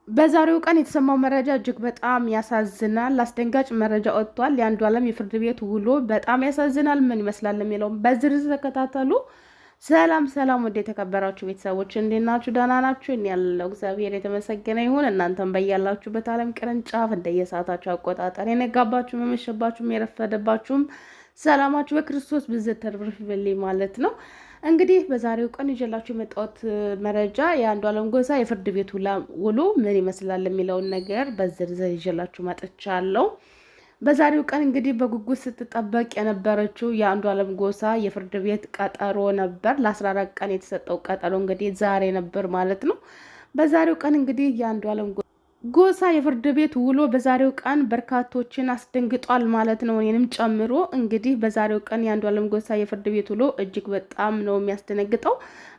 በዛሬው ቀን የተሰማው መረጃ እጅግ በጣም ያሳዝናል። አስደንጋጭ መረጃ ወጥቷል። የአንዷለም የፍርድ ቤት ውሎ በጣም ያሳዝናል። ምን ይመስላል የሚለው በዝርዝር ተከታተሉ። ሰላም ሰላም፣ ወደ የተከበራችሁ ቤተሰቦች እንዴት ናችሁ? ደህና ናችሁ? እኔ ያለው እግዚአብሔር የተመሰገነ ይሁን። እናንተም በያላችሁበት ዓለም ቅርንጫፍ እንደየሰዓታችሁ አቆጣጠር የነጋባችሁም የመሸባችሁም የረፈደባችሁም ሰላማችሁ በክርስቶስ ብዝት ተርፍርፍ ይበልኝ ማለት ነው። እንግዲህ በዛሬው ቀን ይዤላችሁ የመጣሁት መረጃ የአንዷለም ጎሳ የፍርድ ቤት ውሎ ምን ይመስላል የሚለውን ነገር በዝርዝር ይዤላችሁ መጥቻለሁ። በዛሬው ቀን እንግዲህ በጉጉት ስትጠበቅ የነበረችው የአንዷለም ጎሳ የፍርድ ቤት ቀጠሮ ነበር። ለ14 ቀን የተሰጠው ቀጠሮ እንግዲህ ዛሬ ነበር ማለት ነው። በዛሬው ቀን እንግዲህ የአንዷለም ጎሳ የፍርድ ቤት ውሎ በዛሬው ቀን በርካቶችን አስደንግጧል ማለት ነው፣ እኔንም ጨምሮ። እንግዲህ በዛሬው ቀን የአንዷለም ጎሳ የፍርድ ቤት ውሎ እጅግ በጣም ነው የሚያስደነግጠው።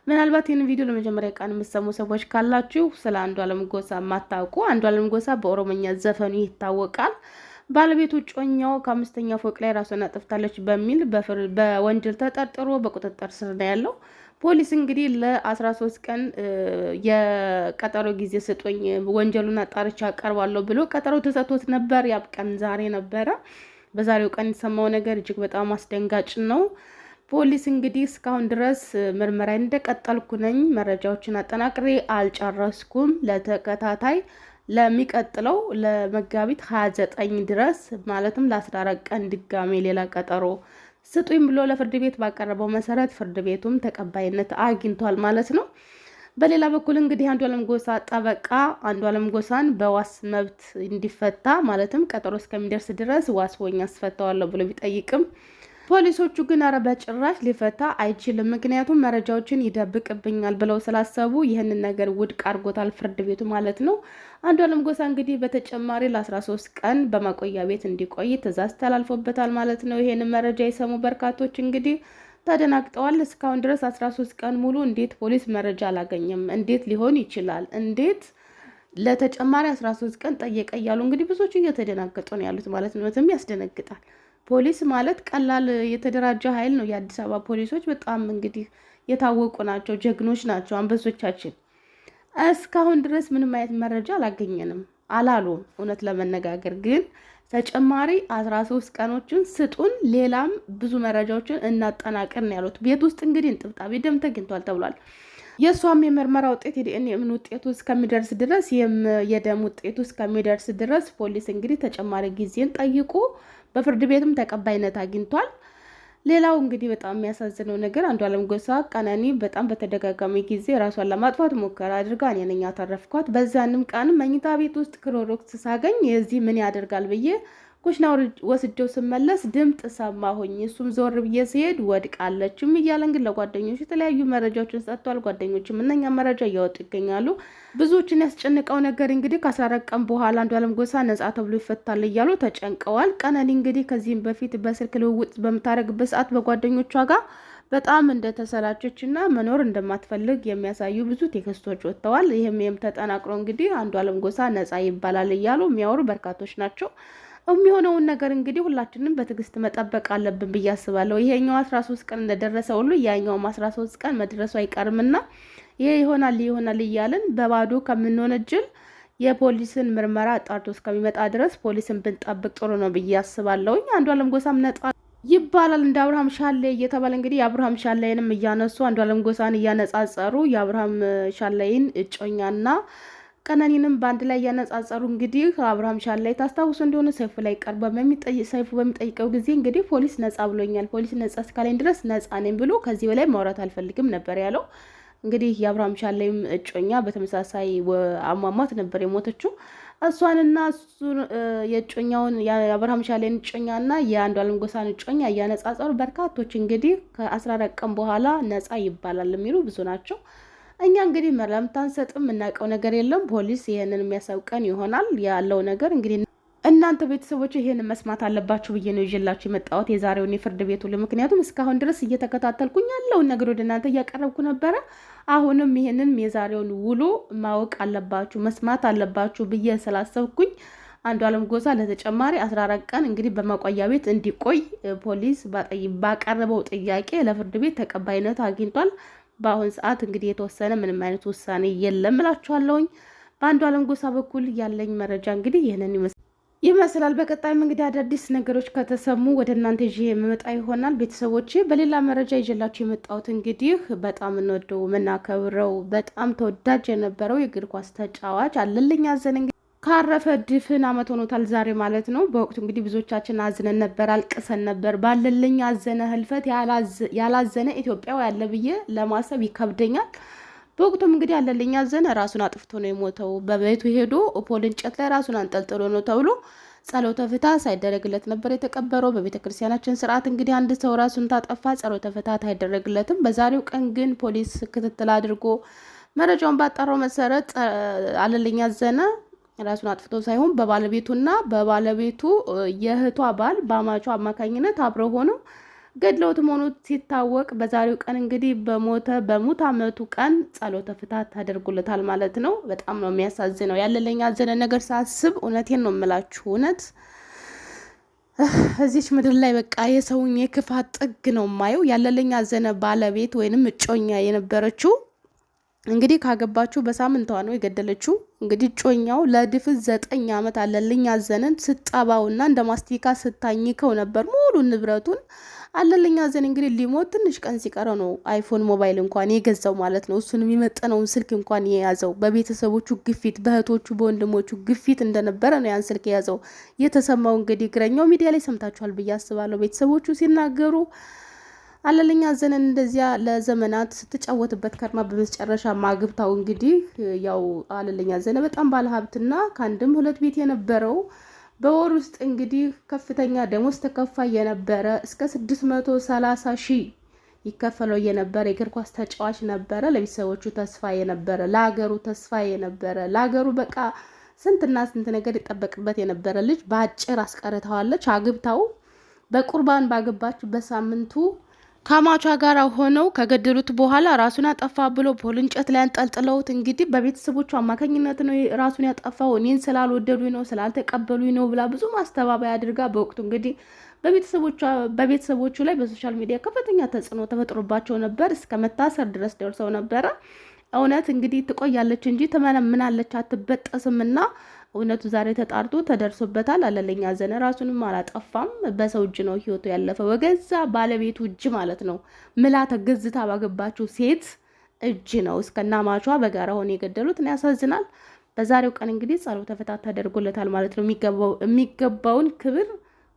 ምናልባት ይህን ቪዲዮ ለመጀመሪያ ቀን የምትሰሙ ሰዎች ካላችሁ ስለ አንዷለም ጎሳ የማታውቁ፣ አንዷለም ጎሳ በኦሮሞኛ ዘፈኑ ይታወቃል። ባለቤቱ ጮኛው ከ5ኛ ፎቅ ላይ ራሷን አጥፍታለች በሚል በወንጀል ተጠርጥሮ በቁጥጥር ስር ነው ያለው። ፖሊስ እንግዲህ ለ13 ቀን የቀጠሮ ጊዜ ስጡኝ ወንጀሉን አጣርቼ አቀርባለሁ ብሎ ቀጠሮ ተሰጥቶት ነበር። ያብ ቀን ዛሬ ነበረ። በዛሬው ቀን የተሰማው ነገር እጅግ በጣም አስደንጋጭ ነው። ፖሊስ እንግዲህ እስካሁን ድረስ ምርመራዬን እንደቀጠልኩ ነኝ፣ መረጃዎችን አጠናቅሬ አልጨረስኩም፣ ለተከታታይ ለሚቀጥለው ለመጋቢት 29 ድረስ ማለትም ለ14 ቀን ድጋሜ ሌላ ቀጠሮ ስጡኝ ብሎ ለፍርድ ቤት ባቀረበው መሰረት ፍርድ ቤቱም ተቀባይነት አግኝቷል ማለት ነው። በሌላ በኩል እንግዲህ አንዷለም ጎሳ ጠበቃ አንዷለም ጎሳን በዋስ መብት እንዲፈታ ማለትም ቀጠሮ እስከሚደርስ ድረስ ዋስ ሆኜ አስፈታዋለሁ ብሎ ቢጠይቅም ፖሊሶቹ ግን አረ በጭራሽ ሊፈታ አይችልም፣ ምክንያቱም መረጃዎችን ይደብቅብኛል ብለው ስላሰቡ ይህንን ነገር ውድቅ አድርጎታል ፍርድ ቤቱ ማለት ነው። አንዷለም ጎሳ እንግዲህ በተጨማሪ ለ13 ቀን በማቆያ ቤት እንዲቆይ ትዕዛዝ ተላልፎበታል ማለት ነው። ይሄንን መረጃ የሰሙ በርካቶች እንግዲህ ተደናግጠዋል። እስካሁን ድረስ 13 ቀን ሙሉ እንዴት ፖሊስ መረጃ አላገኘም? እንዴት ሊሆን ይችላል? እንዴት ለተጨማሪ 13 ቀን ጠየቀ? እያሉ እንግዲህ ብዙዎቹ እየተደናገጡ ነው ያሉት ማለት ነው። በጣም ያስደነግጣል። ፖሊስ ማለት ቀላል የተደራጀ ኃይል ነው። የአዲስ አበባ ፖሊሶች በጣም እንግዲህ የታወቁ ናቸው፣ ጀግኖች ናቸው፣ አንበሶቻችን። እስካሁን ድረስ ምንም አይነት መረጃ አላገኘንም አላሉም። እውነት ለመነጋገር ግን ተጨማሪ 13 ቀኖችን ስጡን፣ ሌላም ብዙ መረጃዎችን እናጠናቅር ነው ያሉት። ቤት ውስጥ እንግዲህ እንጥብጣቢ ደም ተገኝቷል ተብሏል። የእሷም የምርመራ ውጤት የዲኤንኤ ውጤቱ እስከሚደርስ ድረስ የደም ውጤቱ እስከሚደርስ ድረስ ፖሊስ እንግዲህ ተጨማሪ ጊዜን ጠይቁ በፍርድ ቤትም ተቀባይነት አግኝቷል። ሌላው እንግዲህ በጣም የሚያሳዝነው ነገር አንዷለም ጎሳ ቀነኒ በጣም በተደጋጋሚ ጊዜ ራሷን ለማጥፋት ሙከራ አድርጋ እኔ ነኝ ያተረፍኳት፣ በዛንም ቀን መኝታ ቤት ውስጥ ክሎሮክስ ሳገኝ የዚህ ምን ያደርጋል ብዬ ኩሽና ወስጀው ስመለስ ድምጥ ሰማሁኝ፣ እሱም ዞር ብዬ ሲሄድ ወድቃለችም እያለን ግን ለጓደኞች የተለያዩ መረጃዎችን ሰጥቷል። ጓደኞችም እነኛ መረጃ እያወጡ ይገኛሉ። ብዙዎችን ያስጨንቀው ነገር እንግዲህ ከ14 ቀን በኋላ አንዷለም ጎሳ ነጻ ተብሎ ይፈታል እያሉ ተጨንቀዋል። ቀነኒ እንግዲህ ከዚህም በፊት በስልክ ልውውጥ በምታደርግበት ሰዓት በጓደኞቿ ጋር በጣም እንደተሰላቸች እና መኖር እንደማትፈልግ የሚያሳዩ ብዙ ቴክስቶች ወጥተዋል። ይህም ተጠናቅሮ እንግዲህ አንዷለም ጎሳ ነጻ ይባላል እያሉ የሚያወሩ በርካቶች ናቸው። የሚሆነውን ነገር እንግዲህ ሁላችንም በትዕግስት መጠበቅ አለብን ብዬ አስባለሁ። ይሄኛው 13 ቀን እንደደረሰ ሁሉ ያኛውም 13 ቀን መድረሱ አይቀርምና ይሄ ይሆናል እያልን በባዶ ከምንወነጅል የፖሊስን ምርመራ አጣርቶ እስከሚመጣ ድረስ ፖሊስን ብንጠብቅ ጥሩ ነው ብዬ አስባለሁ። አንዷለም ጎሳም ነጣ ይባላል እንደ አብርሃም ሻሌ እየተባለ እንግዲህ የአብርሃም ሻሌንም እያነሱ አንዷለም ጎሳን እያነጻጸሩ የአብርሃም ሻሌን እጮኛና ቀነኒንም በአንድ ላይ ያነጻጸሩ። እንግዲህ አብርሃም ሻላይ ታስታውሱ እንደሆነ ሰይፉ ላይ ቀርቦ ሰይፉ በሚጠይቀው ጊዜ እንግዲህ ፖሊስ ነጻ ብሎኛል፣ ፖሊስ ነጻ እስካለኝ ድረስ ነጻ ነኝ ብሎ ከዚህ በላይ ማውራት አልፈልግም ነበር ያለው። እንግዲህ የአብርሃም ሻላይም እጮኛ በተመሳሳይ አሟሟት ነበር የሞተችው። እሷንና እሱ የእጮኛውን የአብርሃም ሻላይን እጮኛና የአንዷለም ጎሳን እጮኛ እያነጻጸሩ በርካቶች እንግዲህ ከ14 ቀን በኋላ ነጻ ይባላል የሚሉ ብዙ ናቸው። እኛ እንግዲህ መረጃ አንሰጥም፣ የምናውቀው ነገር የለም። ፖሊስ ይሄንን የሚያሳውቀን ይሆናል ያለው ነገር። እንግዲህ እናንተ ቤተሰቦች ይሄንን መስማት አለባችሁ ብዬ ነው ይዤላችሁ የመጣሁት የዛሬውን የፍርድ ቤት ውሎ። ምክንያቱም እስካሁን ድረስ እየተከታተልኩኝ ያለውን ነገር ወደ እናንተ እያቀረብኩ ነበረ። አሁንም ይሄንን የዛሬውን ውሎ ማወቅ አለባችሁ መስማት አለባችሁ ብዬ ስላሰብኩኝ አንዷለም ጎሳ ለተጨማሪ 14 ቀን እንግዲህ በማቆያ ቤት እንዲቆይ ፖሊስ ባቀረበው ጥያቄ ለፍርድ ቤት ተቀባይነት አግኝቷል። በአሁን ሰዓት እንግዲህ የተወሰነ ምንም አይነት ውሳኔ የለም እላችኋለሁኝ። በአንዷለም ጎሳ በኩል ያለኝ መረጃ እንግዲህ ይህንን ይመስላል። በቀጣይም እንግዲህ አዳዲስ ነገሮች ከተሰሙ ወደ እናንተ ይዤ የምመጣ ይሆናል። ቤተሰቦቼ በሌላ መረጃ ይዤላችሁ የመጣሁት እንግዲህ በጣም እንወደው የምናከብረው በጣም ተወዳጅ የነበረው የእግር ኳስ ተጫዋች አለልኝ አዘነ ካረፈ ድፍን ዓመት ሆኖታል ዛሬ ማለት ነው። በወቅቱ እንግዲህ ብዙዎቻችን አዝነን ነበር፣ አልቅሰን ነበር። ባለልኝ አዘነ ህልፈት ያላዘነ ኢትዮጵያዊ ያለ ብዬ ለማሰብ ይከብደኛል። በወቅቱም እንግዲህ አለልኝ አዘነ ራሱን አጥፍቶ ነው የሞተው። በቤቱ ሄዶ ፖል እንጨት ላይ ራሱን አንጠልጥሎ ነው ተብሎ ጸሎተ ፍትሐት ሳይደረግለት ነበር የተቀበረው። በቤተ ክርስቲያናችን ስርዓት እንግዲህ አንድ ሰው ራሱን ታጠፋ ጸሎተ ፍትሐት አይደረግለትም። በዛሬው ቀን ግን ፖሊስ ክትትል አድርጎ መረጃውን ባጣራው መሰረት አለልኝ አዘነ ራሱን አጥፍቶ ሳይሆን በባለቤቱና በባለቤቱ የእህቷ ባል በአማቿ አማካኝነት አብረው ሆነው ገድለውት መሆኑ ሲታወቅ በዛሬው ቀን እንግዲህ በሙት ዓመቱ ቀን ጸሎተ ፍትሐት ታደርጉለታል ማለት ነው። በጣም ነው የሚያሳዝነው። ያለልኝ አዘነ ነገር ሳስብ እውነቴን ነው የምላችሁ። እውነት እዚች ምድር ላይ በቃ የሰውን የክፋት ጥግ ነው የማየው። ያለልኝ አዘነ ባለቤት ወይንም እጮኛ የነበረችው እንግዲህ ካገባችሁ በሳምንቷ ነው የገደለችው። እንግዲህ ጮኛው ለድፍን 9 ዓመት አለልኝ አዘነን ስጠባውና እንደ ማስቲካ ስታኝከው ነበር ሙሉ ንብረቱን። አለልኝ አዘነ እንግዲህ ሊሞት ትንሽ ቀን ሲቀረው ነው አይፎን ሞባይል እንኳን የገዛው ማለት ነው። እሱን የሚመጥነውን ስልክ እንኳን የያዘው በቤተሰቦቹ ግፊት፣ በእህቶቹ በወንድሞቹ ግፊት እንደነበረ ነው ያን ስልክ የያዘው። የተሰማው እንግዲህ እግረኛው ሚዲያ ላይ ሰምታችኋል ብዬ አስባለሁ ቤተሰቦቹ ሲናገሩ። አለልኝ አዘነን እንደዚያ ለዘመናት ስትጫወትበት ከርማ በመጨረሻ ማግብታው እንግዲህ ያው አለልኝ አዘነ በጣም ባለሀብትና ከአንድም 2 ቤት የነበረው በወር ውስጥ እንግዲህ ከፍተኛ ደሞዝ ተከፋይ የነበረ እስከ 630 ሺህ ይከፈለው የነበረ የእግር ኳስ ተጫዋች ነበረ። ለቤተሰቦቹ ተስፋ የነበረ፣ ለሀገሩ ተስፋ የነበረ፣ ለሀገሩ በቃ ስንትና ስንት ነገር ይጠበቅበት የነበረ ልጅ በአጭር አስቀርተዋለች። አግብታው በቁርባን ባገባች በሳምንቱ ከማቿ ጋር ሆነው ከገደሉት በኋላ ራሱን አጠፋ ብሎ ፖል እንጨት ላይ አንጠልጥለውት እንግዲህ በቤተሰቦቹ አማካኝነት ነው ራሱን ያጠፋው። እኔን ስላልወደዱኝ ነው ስላልተቀበሉኝ ነው ብላ ብዙ ማስተባበያ አድርጋ በወቅቱ እንግዲህ በቤተሰቦቹ ላይ በሶሻል ሚዲያ ከፍተኛ ተጽዕኖ ተፈጥሮባቸው ነበር። እስከ መታሰር ድረስ ደርሰው ነበረ። እውነት እንግዲህ ትቆያለች እንጂ ትመነምናለች አትበጠስምና እውነቱ ዛሬ ተጣርቶ ተደርሶበታል። አለልኝ አዘነ ራሱንም አላጠፋም። በሰው እጅ ነው ህይወቱ ያለፈው፣ በገዛ ባለቤቱ እጅ ማለት ነው። ምላ ተገዝታ ባገባችው ሴት እጅ ነው እስከናማቿ በጋራ ሆነ የገደሉት። ነው ያሳዝናል። በዛሬው ቀን እንግዲህ ጸሎተ ፍትሐት ተደርጎለታል ማለት ነው። የሚገባውን ክብር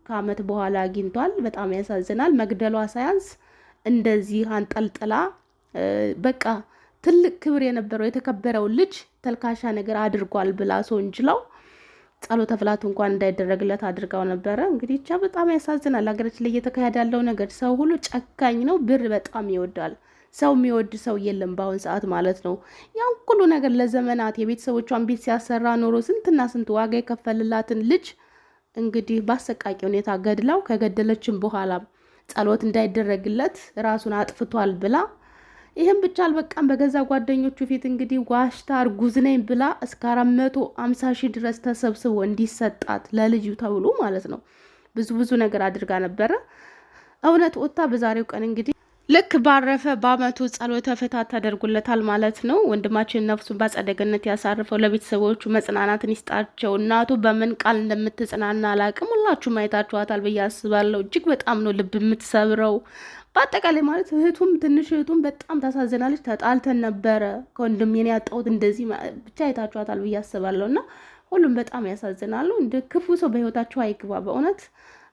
ከዓመት በኋላ አግኝቷል። በጣም ያሳዝናል። መግደሏ ሳያንስ እንደዚህ አንጠልጥላ በቃ ትልቅ ክብር የነበረው የተከበረው ልጅ ተልካሻ ነገር አድርጓል ብላ ሰው እንጅለው ጸሎተ ፍትሐት እንኳን እንዳይደረግለት አድርጋው ነበረ። እንግዲህ ብቻ በጣም ያሳዝናል። ሀገራችን ላይ እየተካሄደ ያለው ነገር ሰው ሁሉ ጨካኝ ነው። ብር በጣም ይወዳል። ሰው የሚወድ ሰው የለም በአሁን ሰዓት ማለት ነው። ያን ሁሉ ነገር ለዘመናት የቤተሰቦቿን ቤት ሲያሰራ ኖሮ ስንትና ስንት ዋጋ የከፈልላትን ልጅ እንግዲህ በአሰቃቂ ሁኔታ ገድላው ከገደለችን በኋላ ጸሎት እንዳይደረግለት ራሱን አጥፍቷል ብላ ይሄን ብቻ አልበቃም። በገዛ ጓደኞቹ ፊት እንግዲህ ዋሽታ እርጉዝ ነኝ ብላ እስከ 450 ሺህ ድረስ ተሰብስቦ እንዲሰጣት ለልጁ ተብሎ ማለት ነው ብዙ ነገር አድርጋ ነበረ። እውነት ወጣ በዛሬው ቀን እንግዲህ ልክ ባረፈ በአመቱ ጸሎተ ፍትሐት ተደርጎለታል ማለት ነው። ወንድማችን ነፍሱን በአጸደ ገነት ያሳርፈው፣ ለቤተሰቦቹ መጽናናትን ይስጣቸው። እናቱ በምን ቃል እንደምትጽናና አላቅም። ሁላችሁም አይታችኋታል ብዬ አስባለሁ። እጅግ በጣም ነው ልብ የምትሰብረው። በአጠቃላይ ማለት እህቱም ትንሽ እህቱም በጣም ታሳዝናለች። ተጣልተን ነበረ ከወንድሜን ያጣሁት እንደዚህ ብቻ አይታችኋታል ብዬ አስባለሁ። እና ሁሉም በጣም ያሳዝናሉ። እንደ ክፉ ሰው በህይወታቸው አይግባ። በእውነት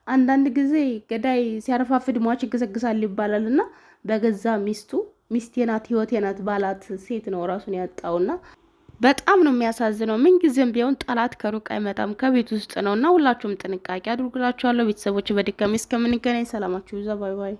አንዳንድ ጊዜ ገዳይ ሲያረፋፍድ ሟች ይገሰግሳል ይባላል እና በገዛ ሚስቴ ናት ህይወቴ ናት ባላት ሴት ነው ራሱን ያጣውና በጣም ነው የሚያሳዝነው። ምን ጊዜም ቢሆን ጠላት ከሩቅ አይመጣም ከቤት ውስጥ ነውና ሁላችሁም ጥንቃቄ አድርጉላችኋለሁ። ቤተሰቦች በድጋሚ እስከምንገናኝ ሰላማችሁ ይዛ። ባይ ባይ።